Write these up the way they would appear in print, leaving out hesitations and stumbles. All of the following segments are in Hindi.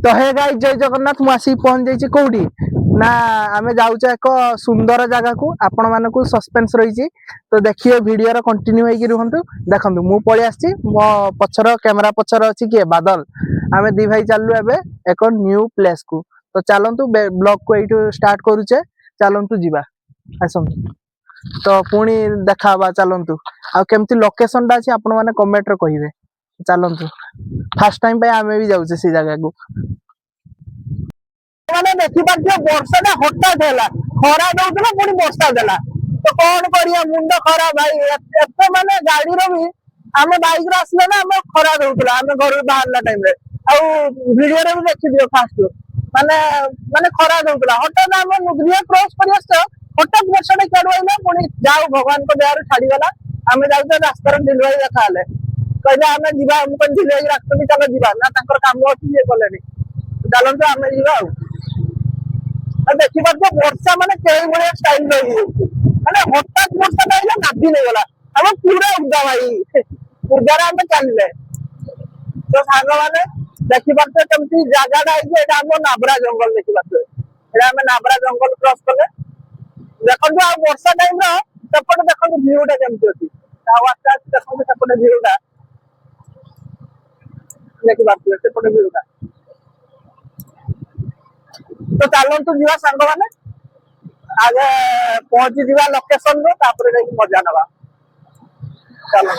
तो हे गाइस जय जगन्नाथ मु आसी पहुंच जाइए कौटी ना आम जाऊे एक सुंदर जगह को आपण मान सस्पेंस रही तो देखिए वीडियो कंटिन्यू होगी रुहतु देखु मु पलि आसी मो पछर कैमेरा पछर अच्छी किए बादल आम दी भाई चलू एबे एक न्यू प्लेस को तो चलतु ब्लॉग को ये स्टार्ट करुचे चलतु जीवा आसतु तो पुणी देखा चलतु आमती लोकेशन टा अच्छी आपण मैंने कमेंट रे कहिबे चलतु फास्ट टाइम पे आमे भी जाऊे से जगह को मैंने देखी पार्थिव वर्षा टा हठात है खरा दौला पुणी वर्षा देला तो कौन करिया मुंड खराब भाई एत माने गाड़ी रो भी आम बैक रे आसले ना आम खरा दौला आम घर बाहर टाइम वीडियो रे भी देखी दियो फास्ट माने माने खरा दौला हठात आम नुग्रिया क्रॉस कर हठात वर्षा टा क्याडू आइला पुणी जाऊ भगवान को दया छाड़ी गला आम जाऊ रास्तार डिलवाई देखा कहले आम जीवा हमको डिलवाई रास्ता भी चलो जीवा ना तांकर काम अच्छी ये कले चलते आम जीवा देखी पार्थ वर्षा माने कई भाया स्टाइल माने हठात वर्षा टाइम नादी नहीं गला हम पूरा उदा भाई उदार आम चलिए तो सांग मैंने देखी पार्थ कमी जगह आम नाबरा जंगल देखी पार्थ आम नाबरा जंगल क्रॉस कले देखो आ वर्षा टाइम सेपटे देखो भ्यूटा केमती अच्छी आस्ते आस्ते देखो सेपटे भ्यूटा देखी पार्थ सेपटे भ्यूटा तो चलतु जीवा सांग मैंने आगे पहुंची जीवा लोकेशन रो तापर जाई मजा नवा चलो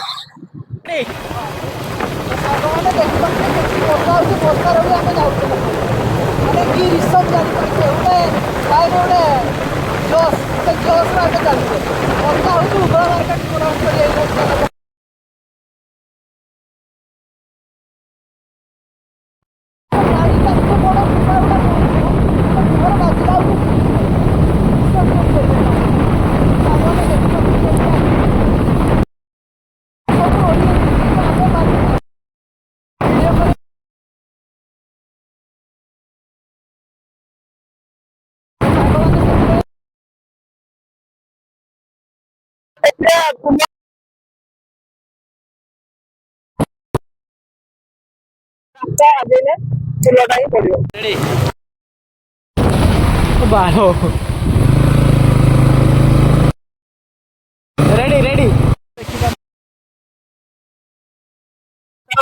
रेडी रेडी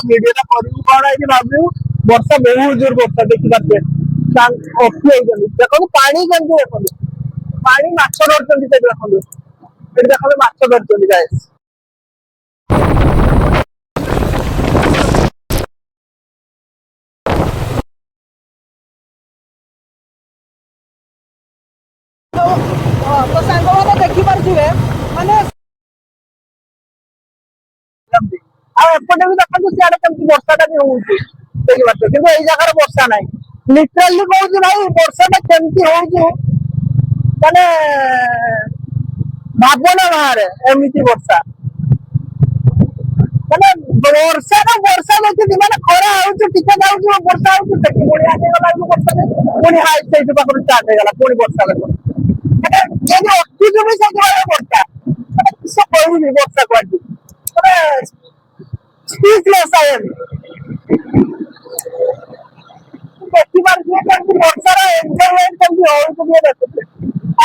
वीडियो कौन है भाव वर्षा बहुत जोर वर्षा देखी पार्थे देखो पानी केमती देखो पानी माछ धरती देखो देखो माछ धरती गाइस तो सांग मैंने देखी पारे माने एपटे भी देखो सियाड़े कमी वर्षाटा भी होती देखी पार्थ कि यही जगह वर्षा ना लिटराली कहूँ भाई वर्षाटा केमती हो माने भावना बाहर एमती वर्षा माने वर्षा ना वर्षा देखी माने खरा टिके जाऊँ वर्षा देखी पुणी आगे गला वर्षा पुणी हाइट से पाखर स्टार्ट हो गला पुणी वर्षा देखो अटुच भी से वर्षा किस कहूनी वर्षा कहती स्पीचलेस आई एम देखी पार्थिव वर्षार एंजॉयमेंट केमती हो देखुचे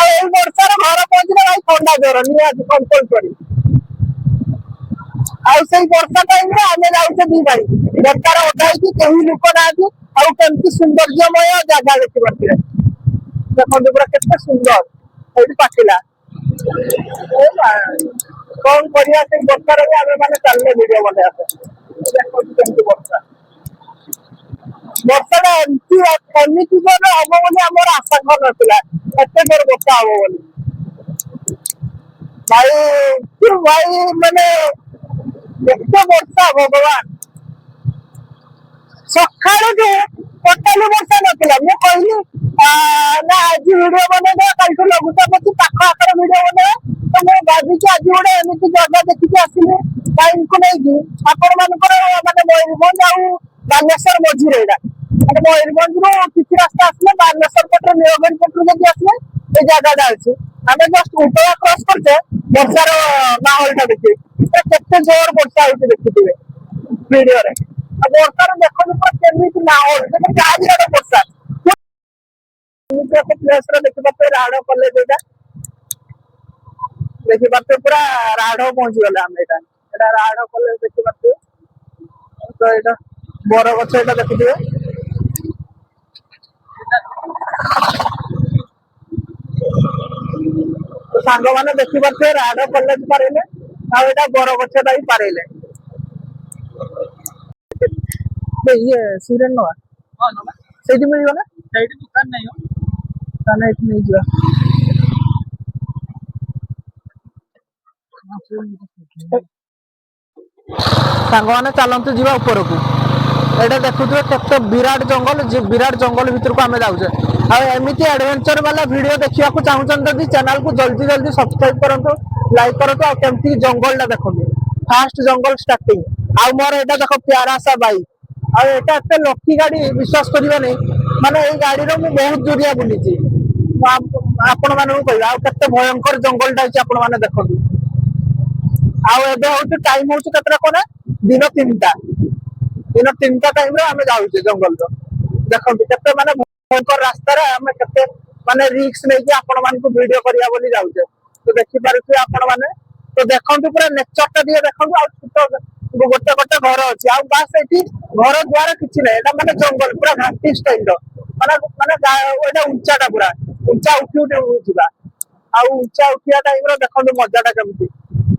आई वर्षार घर पहुंचले भाई ठंडा ज्वर निहाती कंट्रोल करी आई वर्षा टाइम आम जाऊे दी भाई बेकार ओदा कहीं लोक ना आमती सौंदर्यमय जगह देखी पार्थे देखो पूरा केते सुंदर ये पाटिला कौन करिया से वर्षार भी आम मैंने चलने वीडियो बना देखो केमती वर्षा वर्षाटा एमती जोर हम बोली आम आशा कर नाला एत जोर वर्षा हम बोली भाई भाई माने एत वर्षा भगवान सका टोटाली वर्षा नाला मुझे कहली ना आज वीडियो बना कल लघुचाप अच्छी पाख आकर वीडियो बना तो मुझे भावी आज गोटे एमती जगह देखिए आसली टाइम को लेकिन आपण मानकर माने मयूरभंज आउ बालेश्वर मझीरे माने मयूरभंज रू किसी रास्ता आसले बालेश्वर पटे नीलगिरी पटे जब आसले ये जगह अच्छी आम जस्ट उपरा क्रॉस करते वर्षार माहौल टा देखिए केते जोर वर्षा होती देखुए वीडियो रे ବର୍ଷାରେ ଦେଖନ୍ତୁ ପୁରା କେମିତି ମାହୋଲ ମାନେ ଚାରିଆଡେ ବର୍ଷା ଏମିତି ଏକ ପ୍ଲେସରେ ଦେଖିପାରୁଥିବେ ରାହାଡ କଲେଜ ଏଇଟା ଦେଖିପାରୁଥିବେ ପୁରା ରାହାଡ ପହଞ୍ଚିଗଲେ ଆମେ ଏଇଟା ରାହାଡ କଲେଜ ଦେଖିପାରୁଥିବେ ତ ଏଇଟା ବରଗଛ ଏଇଟା ଦେଖିଥିବେ ତ ସାଙ୍ଗମାନେ ଦେଖିପାରୁଥିବେ ରାହାଡ କଲେଜ ପାରେଇଲେ ଆଉ ଏଇଟା ବରଗଛଟା ବି ପାରେଇଲେ ଇଏ ସିରେନ୍ ନବା ସେଇଠି ମିଳିବ ନା ସେଇଠି ଦୋକାନ ନାହିଁ ତାହେଲେ ଏଠି ନେଇଯିବା ସାଙ୍ଗମାନେ ଚାଲନ୍ତୁ ଯିବା ଉପରକୁ ଏଇଟା ଦେଖୁଥିବେ କେତେ ବିରାଟ ଜଙ୍ଗଲ ଭିତରକୁ ଆମେ ଯାଉଛେ ଆଉ ଏମିତି ଆଡଭେଞ୍ଚର ବାଲା ଭିଡିଓ ଦେଖିବାକୁ ଚାହୁଁଛନ୍ତି ଯଦି ଚ୍ୟାନେଲକୁ ଜଲ୍ଦି ଜଲ୍ଦି ସବସ୍କ୍ରାଇବ କରନ୍ତୁ ଲାଇକ୍ କରନ୍ତୁ ଆଉ କେମିତି ଜଙ୍ଗଲଟା ଦେଖନ୍ତୁ ଫାଷ୍ଟ ଜଙ୍ଗଲ ଷ୍ଟାର୍ଟିଂ ଆଉ ମୋର ଏଇଟା ଦେଖ ପ୍ୟାରାସା ବାଇକ୍ ଆଉ ଏଇଟା ଏତେ ଲକି ଗାଡି ବିଶ୍ୱାସ କରିବେନି ମାନେ ଏଇ ଗାଡିର ମୁଁ ବହୁତ ଦୁରିଆ ବୁଲିଛି ଆପଣ ମାନଙ୍କୁ କହିବି ଆଉ କେତେ ଭୟଙ୍କର ଜଙ୍ଗଲଟା ହେଇଛି ଆପଣ ମାନେ ଦେଖନ୍ତୁ ଆଉ ଏବେ ହଉଛି ଟାଇମ ହଉଛି କେତେଟା କଣ ଦିନ 3ଟା ଟାଇମରେ ଆମେ ଯାଉଛେ ଜଙ୍ଗଲର ଦେଖନ୍ତୁ କେତେ ମାନେ ଭୟଙ୍କର ରାସ୍ତାରେ ଆମେ କେତେ ମାନେ ରିକ୍ସ ନେଇକି ଆପଣ ମାନଙ୍କୁ ଭିଡିଓ କରିବା ବୋଲି ଯାଉଛେ ତ ଦେଖିପାରୁଥିବେ ଆପଣ ମାନେ ତ ଦେଖନ୍ତୁ ପୁରା ନେଚରଟା ଟିକେ ଦେଖନ୍ତୁ ଆଉ ଛୋଟ ଗୋଟେ ଘର ଅଛି ଆଉ ବାସ୍ ଏଠି ଘର ଦ୍ୱାର କିଛି ନାହିଁ ଏଇଟା ମାନେ ଜଙ୍ଗଲ ପୁରା ଘାଟି ଷ୍ଟାଇଲର ମାନେ ଏଇଟା ଉଞ୍ଚାଟା ପୁରା ଉଞ୍ଚା ଉଠି ଯିବା ଆଉ ଉଞ୍ଚା ଉଠିବା ଟାଇମର ଦେଖନ୍ତୁ ମଜାଟା କେମିତି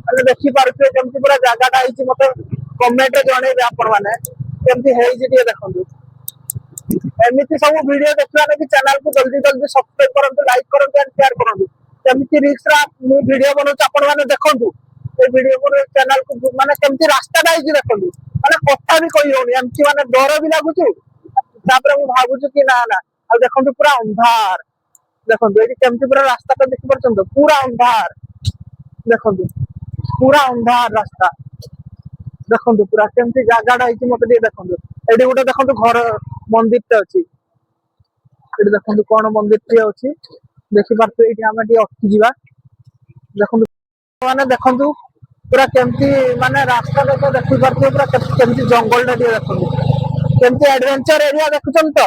ମାନେ ଦେଖିପାରୁଥିବେ କେମିତି ପୁରା ଜାଗାଟା ହେଇଛି ମତେ କମେଣ୍ଟରେ ଜଣେଇବେ ଆପଣ ମାନେ କେମିତି ହେଇଛି ଟିକେ ଦେଖନ୍ତୁ ଏମିତି ସବୁ ଭିଡିଓ ଦେଖିବା ଲାଗି ଚ୍ୟାନେଲକୁ ଜଲ୍ଦି ଜଲ୍ଦି ସବସ୍କ୍ରାଇବ କରନ୍ତୁ ଲାଇକ୍ କରନ୍ତୁ ଆଣ୍ଡ ସେୟାର କରନ୍ତୁ କେମିତି ରିକ୍ସରେ ମୁଁ ଭିଡିଓ ବନଉଛି ଆପଣ ମାନେ ଦେଖନ୍ତୁ এই ଭିଡିଓ ଚ୍ୟାନେଲକୁ ମାନେ କେମିତି ରାସ୍ତାଟା ହେଇଛି ଦେଖନ୍ତୁ ମାନେ କଥା ବି କହି ହଉନି ଏମିତି ମାନେ ଡର ବି ଲାଗୁଛି ତାପରେ ମୁଁ ଭାବୁଛି କି ନା ଆଉ ଦେଖନ୍ତୁ ପୁରା ଅନ୍ଧାର ଦେଖନ୍ତୁ ଏଇଠି କେମିତି ପୁରା ରାସ୍ତାଟା ଦେଖିପାରୁଛନ୍ତି ପୁରା ଅନ୍ଧାର ଦେଖନ୍ତୁ ପୁରା ଅନ୍ଧାର ରାସ୍ତା ଦେଖନ୍ତୁ ପୁରା କେମିତି ଜାଗାଟା ହେଇଛି ମତେ ଟିକେ ଦେଖନ୍ତୁ ଏଠି ଗୋଟେ ଦେଖନ୍ତୁ ଘର ମନ୍ଦିରଟେ ଅଛି ଏଠି ଦେଖନ୍ତୁ କଣ ମନ୍ଦିରଟିଏ ଅଛି ଦେଖିପାରୁଥିବେ ଏଇଠି ଆମେ ଟିକେ ଅଟକିଯିବା ଦେଖନ୍ତୁ ମାନେ ଦେଖନ୍ତୁ ପୁରା କେମିତି ମାନେ ରାସ୍ତା ଦେଖିପାରୁଥିବେ ପୁରା କେମିତି ଜଙ୍ଗଲଟା ଟିକେ ଦେଖନ୍ତୁ କେମିତି ଆଡଭେଞ୍ଚର ଏରିଆ ଦେଖୁଛନ୍ତି ତ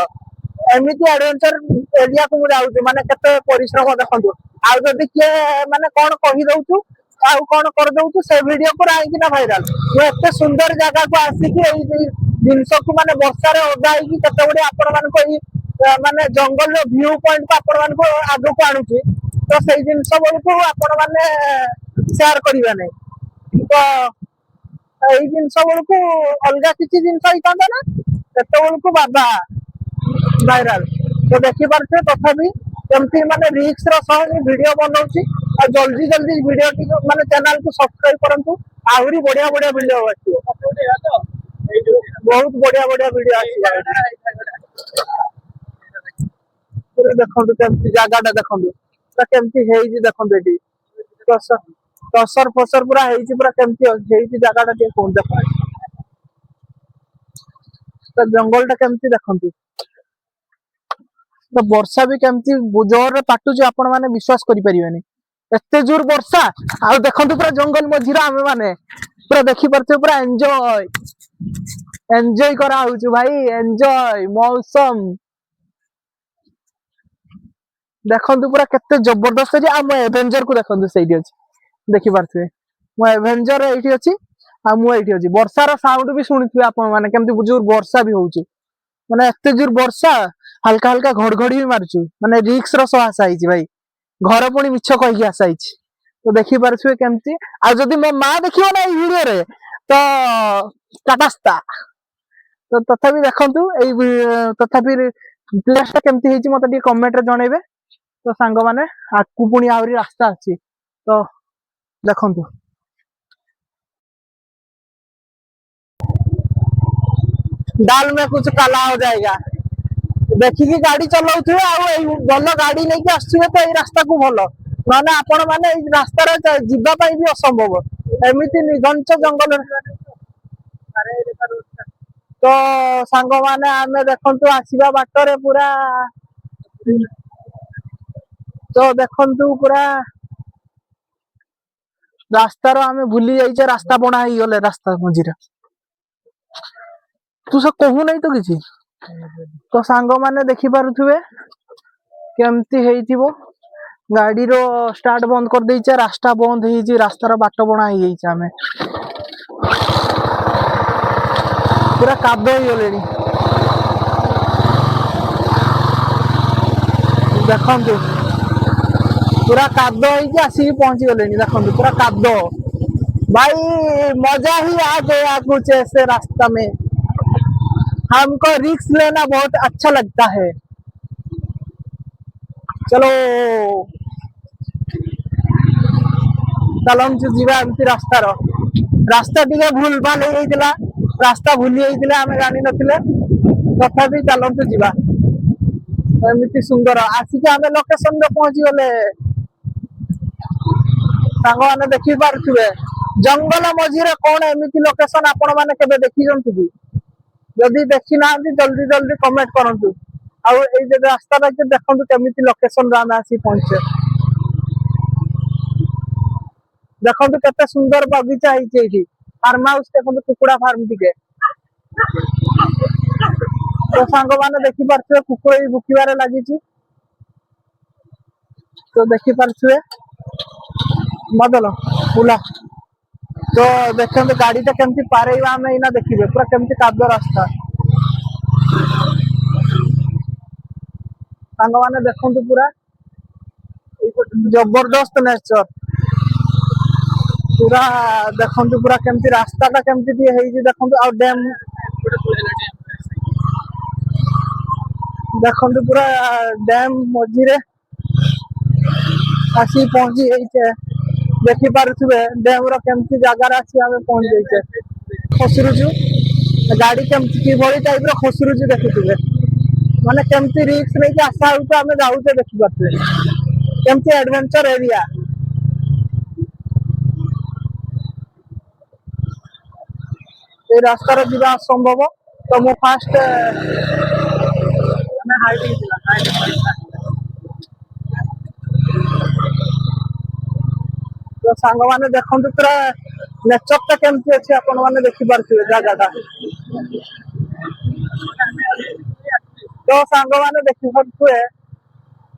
ଏମିତି ଆଡଭେଞ୍ଚର ଏରିଆକୁ ମୁଁ ଯାଉଛି ମାନେ କେତେ ପରିଶ୍ରମ ଦେଖନ୍ତୁ ଆଉ ଯଦି କିଏ ମାନେ କଣ କହିଦଉଛୁ ଆଉ କଣ କରିଦଉଛୁ ସେ ଭିଡିଓ ପୁରା ହେଇକିନା ଭାଇରାଲ ମୁଁ ଏତେ ସୁନ୍ଦର ଜାଗାକୁ ଆସିକି ଏଇ ଜିନିଷକୁ ମାନେ ବର୍ଷାରେ ଓଦା ହେଇକି କେତେ ଗୁଡିଏ ଆପଣ ମାନଙ୍କୁ ଏଇ ମାନେ ଜଙ୍ଗଲର ଭ୍ୟୁ ପଏଣ୍ଟକୁ ଆପଣ ମାନଙ୍କୁ ଆଗକୁ ଆଣୁଛି ତ ସେଇ ଜିନିଷ ବେଳକୁ ଆପଣ ମାନେ ସେୟାର କରିବେ ନାହିଁ ତ ଏଇ ଜିନିଷ ବେଳକୁ ଅଲଗା କିଛି ଜିନିଷ ହେଇଥାନ୍ତା ନା ସେତେବେଳକୁ ବାବା ଭାଇରାଲ ତ ଦେଖିପାରୁଥିବେ ତଥାପି କେମିତି ମାନେ ରିକ୍ସର ସହ ଭିଡିଓ ବନଉଛି ଆଉ ଜଲ୍ଦି ଜଲ୍ଦି ଭିଡିଓ ଟିକେ ମାନେ ଚ୍ୟାନେଲକୁ ସବସ୍କ୍ରାଇବ କରନ୍ତୁ ଆହୁରି ବଢିଆ ବଢିଆ ଭିଡିଓ ଆସିବ ବହୁତ ବଢିଆ ବଢିଆ ଭିଡିଓ ଆସିବ ଦେଖନ୍ତୁ କେମିତି ଜାଗାଟା ଦେଖନ୍ତୁ କେମିତି ହେଇଛି ଦେଖନ୍ତୁ ଏଠି ଟସର ଫସର ପୁରା ହେଇଛି ପୁରା କେମିତି ହେଇଛି ଜାଗାଟା ଟିକେ କୁହନ୍ତୁ ଦେଖ ଜଙ୍ଗଲଟା କେମିତି ଦେଖନ୍ତୁ ତ ବର୍ଷା ବି କେମିତି ଜୋରରେ କାଟୁଛି ଆପଣ ମାନେ ବିଶ୍ୱାସ କରିପାରିବେନି ଏତେ ଜୋର ବର୍ଷା ଆଉ ଦେଖନ୍ତୁ ପୁରା ଜଙ୍ଗଲ ମଝିରେ ଆମେ ମାନେ ପୁରା ଦେଖିପାରୁଥିବେ ପୁରା ଏଞ୍ଜୟ କରାହଉଛି ଭାଇ ଏଞ୍ଜୟ ମୌସମ ଦେଖନ୍ତୁ ପୁରା କେତେ ଜବରଦସ୍ତ ଅଛି ଆମ ଏଭେଞ୍ଜରକୁ ଦେଖନ୍ତୁ ସେଇଠି ଅଛି ଦେଖିପାରୁଥିବେ ମୋ ଏଭେଞ୍ଜର ଏଇଠି ଅଛି ଆଉ ମୁଁ ଏଇଠି ଅଛି ବର୍ଷାର ସାଉଣ୍ଡ ବି ଶୁଣିଥିବେ ଆପଣ ମାନେ କେମିତି ଜୋର ବର୍ଷା ବି ହଉଛି ମାନେ ଏତେ ଜୋର ବର୍ଷା ହାଲକା ହାଲକା ଘଡଘଡି ବି ମାରୁଛୁ ମାନେ ରିକ୍ସର ସହ ଆଶା ହେଇଛି ଭାଇ ଘର ପୁଣି ମିଛ କହିକି ଆଶା ହେଇଛି ତ ଦେଖିପାରୁଥିବେ କେମିତି ଆଉ ଯଦି ମୋ ମା ଦେଖିବ ନା ଏଇ ଭିଡିଓରେ ତ କାଟାସ୍ତା ତ ତଥାପି ଦେଖନ୍ତୁ ଏଇ ତଥାପି ପ୍ଲେସଟା କେମିତି ହେଇଛି ମତେ ଟିକେ କମେଣ୍ଟରେ ଜଣେଇବେ ତ ସାଙ୍ଗମାନେ ଆଗକୁ ପୁଣି ଆହୁରି ରାସ୍ତା ଅଛି ତ ଦେଖନ୍ତୁ डाल में कुछ काला हो जाएगा देखिकी गाड़ी चलाउथिबे ଆଉ ଏଇ ଭଲ ଗାଡି ନେଇକି ଆସିବେ ତ ଏଇ ରାସ୍ତାକୁ ଭଲ ନହେଲେ ଆପଣ ମାନେ ଏଇ ରାସ୍ତାରେ ଯିବା ପାଇଁ ବି ଅସମ୍ଭବ ଏମିତି ନିଘଞ୍ଚ ଜଙ୍ଗଲ ତ ସାଙ୍ଗମାନେ ଆମେ ଦେଖନ୍ତୁ ଆସିବା ବାଟରେ ପୁରା ତ ଦେଖନ୍ତୁ ପୁରା ରାସ୍ତାର ଆମେ ଭୁଲି ଯାଇଛେ ରାସ୍ତା ବଣା ହେଇଗଲେ ରାସ୍ତା ମଝିରେ तू से कहू नहीं तो किसी तो सांग माने देखि पारुथुबे केमती हेइथिबो गाड़ी रो स्टार्ट बंद कर देइछे रास्ता बंद हेइछि रास्तार बाट बना हे जाइछे हमें पूरा कादो हो गलेनी देखंतु पूरा कादो होइछि आसी पहुंची गलेनी देखंतु पूरा कादो भाई मजा ही आ गया कुछ ऐसे रास्ता में हमको रिस्क लेना बहुत अच्छा लगता है चलो चलम जीवा एमती रास्तार रास्ता टिके भूल भाल हो रास्ता भूली होते आम जानी नथिले तथापि चलतु जीवा एमती सुंदर आसिक आम लोकेशन रे पहुंची गले सांग मैंने देखि पारुथिबे जंगल मझीरे कौन एमती लोकेशन आपण माने केबे देखिछंती कि जदि देखि नांती जल्दी जल्दी कमेंट करंतु आउ ए जे रास्ता के देखंतु केमिति लोकेशन रे आम आसी पहुंचे देखंतु केते सुंदर बगीचा हेछि एठी फार्म हाउस देखंतु कुकुड़ा फार्म टिके तो सांग माने देखि पारछे कुकुड़ा भुकिबारे लागिछि तो देखि पारछे बदल बुला तो देखंतु गाड़ीटा केमती पारेइबा हम एना देखिबे पूरा केमती कादो रास्ता सांग माने देखंतु पूरा जबरदस्त नेचर पूरा देखंतु पूरा केमती रास्ताटा केमती दिए हेइछि देखंतु आ डैम देखंतु पूरा डैम मझीरे आसी पहुंची हेइछे देखि पारुथिबे डैम रो केमती जगह आसी हमें पहुंच जाइछे खसरुजु गाड़ी केमती की भली टाइप रो खसरुजु देखिथिबे माने केमती रिस्क नै कि आशा होता हमें जाउते देखि पारथिबे केमती एडवेंचर एरिया ए रास्ता रे जीवा संभव तो मो फास्ट मैं हाइट तो सांग माने देखंतु पूरा नेचर ता केमती अछि आपण माने देखि पारथिबे जगहटा तो सांग माने देखि पारथिबे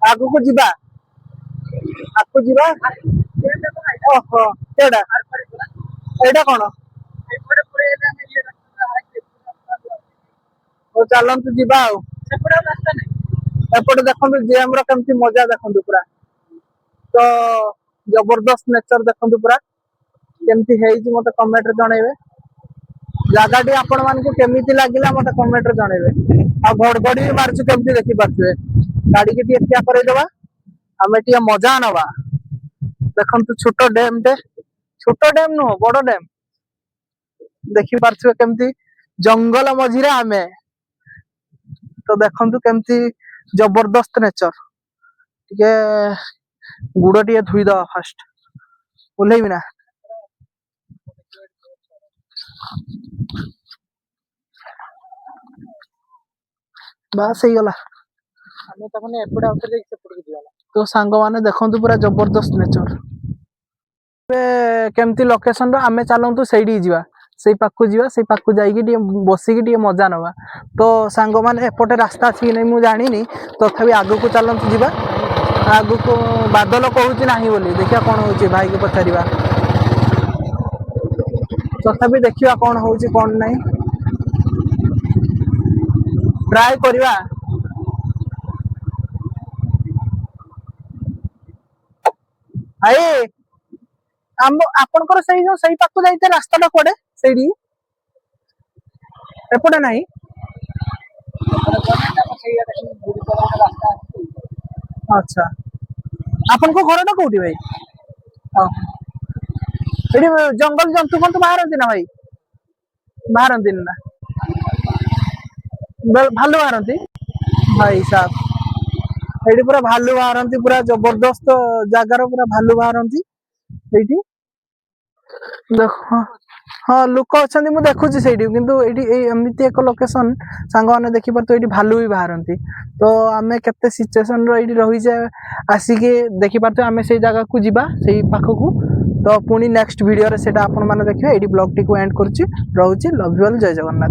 आगु को जीवा आपको जीवा ओहो केडा एडा कोन ओ चलंतु जीवा आ सेपडा रास्ता नै एपटे देखंतु जेम रो केमती मजा देखंतु पूरा तो जबरदस्त नेचर देखंतु पूरा केमती हेइछि मते कमेंट रे जणैबे जगाटी आपण मानकु केमिति लागिला मते कमेंट रे जणैबे आ घड़घड़ी मारछु केमती देखि पारछे गाड़ी के टिया करे देबा हमें टिया मजा नबा देखंतु छोटो डैम नो बड़ो डैम देखि पारछे केमती जंगल मझीरे हमें तो देखंतु केमती जबरदस्त नेचर टिके गुड़ टिके धुई दवा फास्ट ओल्हेबी ना बास हो गला हमें त माने एपडा उतर जाई सेपड के दिवाला तो सांग माने देखंतु पूरा जबरदस्त नेचर केमती लोकेशन रो हमें चलंतु सेडी जीवा सेई पाखु जीवा सेई पाखु जाईकी टी बसी की टी मजा नवा तो सांग माने एपटे रास्ता छी नै मु जानि नी तथापि आगु को चलंतु जीवा आगु को बादल कहूची नाही बोली देखिया कोन होची भाई के पछारीबा तथापि देखिया कोन होची कोन नाही ट्राई करिवा भाई हम आपनकर सही पाखु जाइते रास्ताटा कोडे सेडी एपटे नाही अच्छा आपन को घरटा कोठी भाई हां एडी जंगल जंतु कोन तो बाहरंती ना भाई बाहरंती ना भालू बाहरंती भाई साहब एडी पूरा भालू बाहरंती पूरा जबरदस्त जगार पूरा भालू बाहरंती एडी देखो हाँ लोक अच्छा मुझे देखुची से एमती एक लोकेशन सांग मैंने देखी पार तो ये भालू भी बाहरती तो आम के सिचुएसन रही आसिक देखी पार्थ आम से जगह को जीवा से पाखक तो पुणी नेक्स्ट वीडियो रे सेटा आपण माने देखिबे एडी ब्लॉग टी को एंड करछि रहउछि लव यू ऑल जय जगन्नाथ।